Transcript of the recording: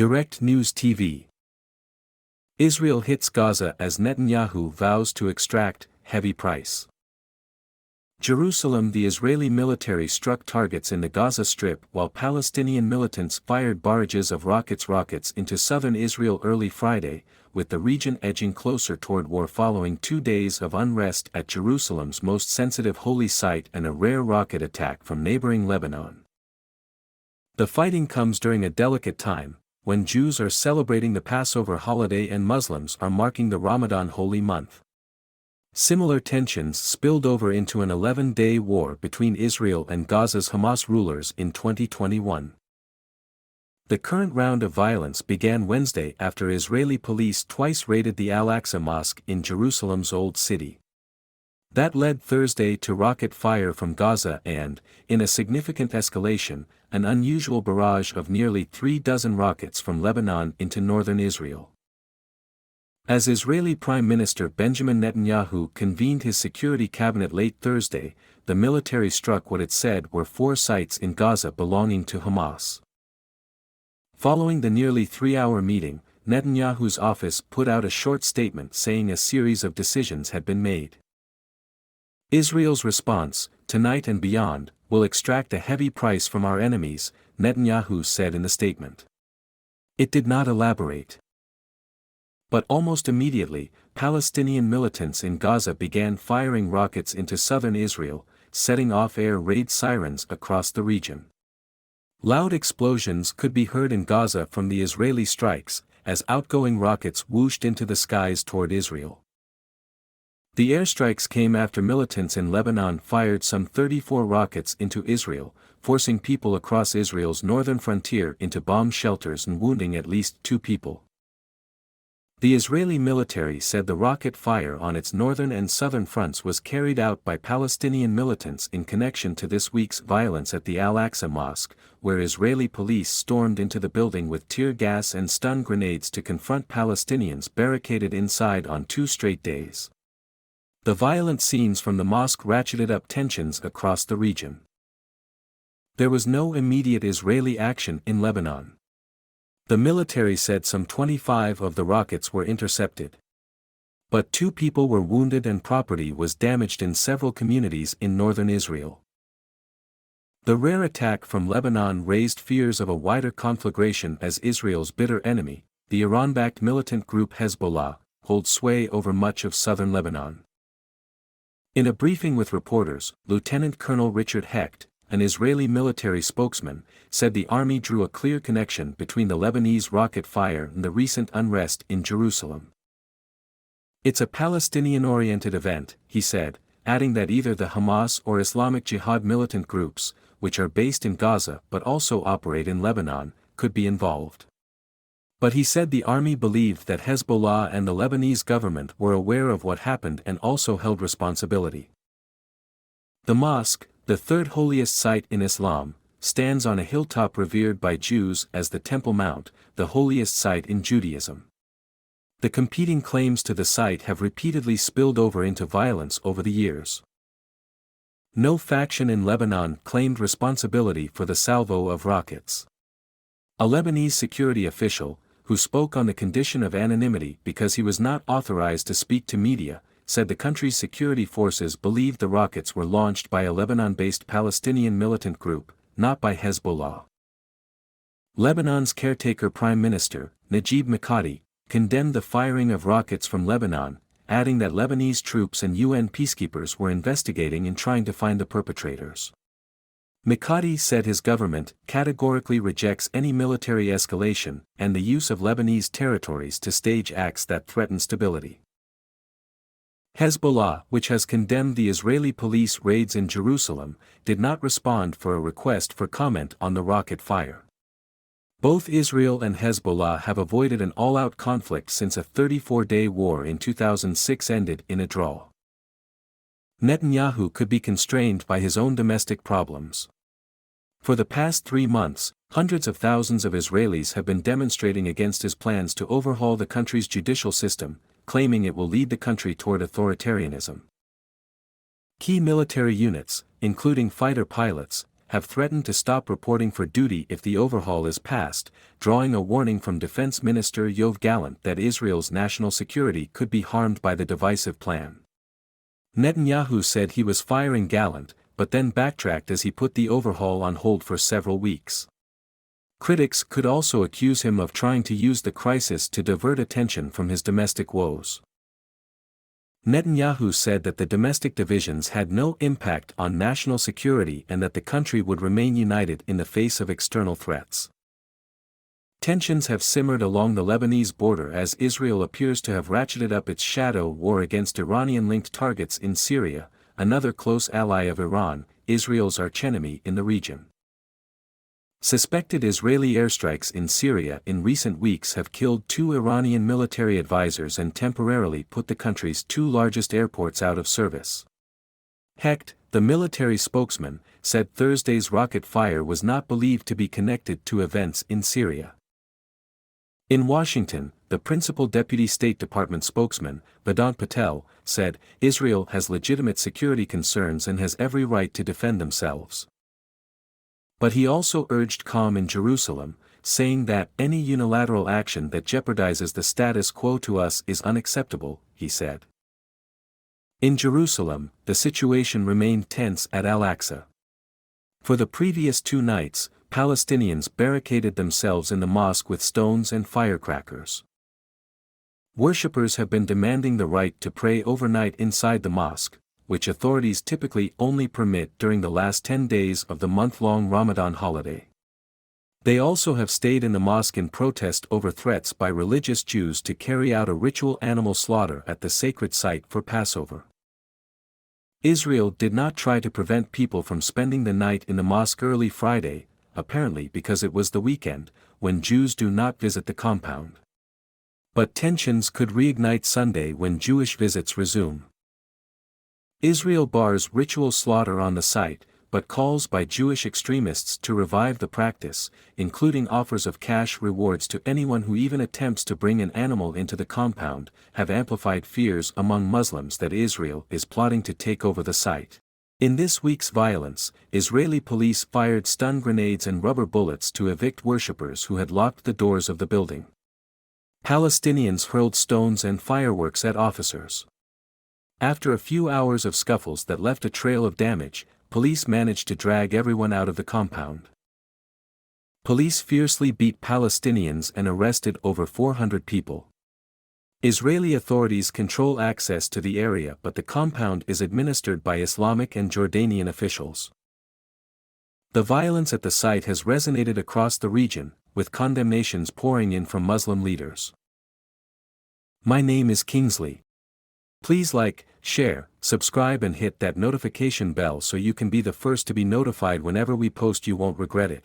Direct News TV. Israel hits Gaza as Netanyahu vows to extract heavy price. Jerusalem. The Israeli military struck targets in the Gaza Strip while Palestinian militants fired barrages of rockets into southern Israel early Friday, with the region edging closer toward war following 2 days of unrest at Jerusalem's most sensitive holy site and a rare rocket attack from neighboring Lebanon. The fighting comes during a delicate time, when Jews are celebrating the Passover holiday and Muslims are marking the Ramadan holy month. Similar tensions spilled over into an 11-day war between Israel and Gaza's Hamas rulers in 2021. The current round of violence began Wednesday after Israeli police twice raided the Al-Aqsa Mosque in Jerusalem's Old City. That led Thursday to rocket fire from Gaza and, in a significant escalation, an unusual barrage of nearly 36 rockets from Lebanon into northern Israel. As Israeli Prime Minister Benjamin Netanyahu convened his security cabinet late Thursday, the military struck what it said were 4 sites in Gaza belonging to Hamas. Following the nearly 3-hour meeting, Netanyahu's office put out a short statement saying a series of decisions had been made. Israel's response, tonight and beyond, will extract a heavy price from our enemies, Netanyahu said in the statement. It did not elaborate. But almost immediately, Palestinian militants in Gaza began firing rockets into southern Israel, setting off air raid sirens across the region. Loud explosions could be heard in Gaza from the Israeli strikes, as outgoing rockets whooshed into the skies toward Israel. The airstrikes came after militants in Lebanon fired some 34 rockets into Israel, forcing people across Israel's northern frontier into bomb shelters and wounding at least 2 people. The Israeli military said the rocket fire on its northern and southern fronts was carried out by Palestinian militants in connection to this week's violence at the Al-Aqsa Mosque, where Israeli police stormed into the building with tear gas and stun grenades to confront Palestinians barricaded inside on 2 straight days. The violent scenes from the mosque ratcheted up tensions across the region. There was no immediate Israeli action in Lebanon. The military said some 25 of the rockets were intercepted. But 2 people were wounded and property was damaged in several communities in northern Israel. The rare attack from Lebanon raised fears of a wider conflagration as Israel's bitter enemy, the Iran-backed militant group Hezbollah, holds sway over much of southern Lebanon. In a briefing with reporters, Lieutenant Colonel Richard Hecht, an Israeli military spokesman, said the army drew a clear connection between the Lebanese rocket fire and the recent unrest in Jerusalem. It's a Palestinian-oriented event, he said, adding that either the Hamas or Islamic Jihad militant groups, which are based in Gaza but also operate in Lebanon, could be involved. But he said the army believed that Hezbollah and the Lebanese government were aware of what happened and also held responsibility. The mosque, the third holiest site in Islam, stands on a hilltop revered by Jews as the Temple Mount, the holiest site in Judaism. The competing claims to the site have repeatedly spilled over into violence over the years. No faction in Lebanon claimed responsibility for the salvo of rockets. A Lebanese security official, who spoke on the condition of anonymity because he was not authorized to speak to media, said the country's security forces believed the rockets were launched by a Lebanon-based Palestinian militant group, not by Hezbollah. Lebanon's caretaker Prime Minister, Najib Mikati, condemned the firing of rockets from Lebanon, adding that Lebanese troops and UN peacekeepers were investigating and trying to find the perpetrators. Mikati said his government categorically rejects any military escalation and the use of Lebanese territories to stage acts that threaten stability. Hezbollah, which has condemned the Israeli police raids in Jerusalem, did not respond for a request for comment on the rocket fire. Both Israel and Hezbollah have avoided an all-out conflict since a 34-day war in 2006 ended in a draw. Netanyahu could be constrained by his own domestic problems. For the past 3 months, hundreds of thousands of Israelis have been demonstrating against his plans to overhaul the country's judicial system, claiming it will lead the country toward authoritarianism. Key military units, including fighter pilots, have threatened to stop reporting for duty if the overhaul is passed, drawing a warning from Defense Minister Yoav Gallant that Israel's national security could be harmed by the divisive plan. Netanyahu said he was firing Gallant, but then backtracked as he put the overhaul on hold for several weeks. Critics could also accuse him of trying to use the crisis to divert attention from his domestic woes. Netanyahu said that the domestic divisions had no impact on national security and that the country would remain united in the face of external threats. Tensions have simmered along the Lebanese border as Israel appears to have ratcheted up its shadow war against Iranian-linked targets in Syria, another close ally of Iran, Israel's archenemy in the region. Suspected Israeli airstrikes in Syria in recent weeks have killed 2 Iranian military advisors and temporarily put the country's 2 largest airports out of service. Hecht, the military spokesman, said Thursday's rocket fire was not believed to be connected to events in Syria. In Washington, the principal deputy State Department spokesman, Vedant Patel, said, Israel has legitimate security concerns and has every right to defend themselves. But he also urged calm in Jerusalem, saying that any unilateral action that jeopardizes the status quo to us is unacceptable, he said. In Jerusalem, the situation remained tense at Al-Aqsa. For the previous 2 nights, Palestinians barricaded themselves in the mosque with stones and firecrackers. Worshippers have been demanding the right to pray overnight inside the mosque, which authorities typically only permit during the last 10 days of the month-long Ramadan holiday. They also have stayed in the mosque in protest over threats by religious Jews to carry out a ritual animal slaughter at the sacred site for Passover. Israel did not try to prevent people from spending the night in the mosque early Friday, apparently because it was the weekend, when Jews do not visit the compound. But tensions could reignite Sunday when Jewish visits resume. Israel bars ritual slaughter on the site, but calls by Jewish extremists to revive the practice, including offers of cash rewards to anyone who even attempts to bring an animal into the compound, have amplified fears among Muslims that Israel is plotting to take over the site. In this week's violence, Israeli police fired stun grenades and rubber bullets to evict worshippers who had locked the doors of the building. Palestinians hurled stones and fireworks at officers. After a few hours of scuffles that left a trail of damage, police managed to drag everyone out of the compound. Police fiercely beat Palestinians and arrested over 400 people. Israeli authorities control access to the area, but the compound is administered by Islamic and Jordanian officials. The violence at the site has resonated across the region, with condemnations pouring in from Muslim leaders. My name is Kingsley. Please like, share, subscribe and hit that notification bell so you can be the first to be notified whenever we post. You won't regret it.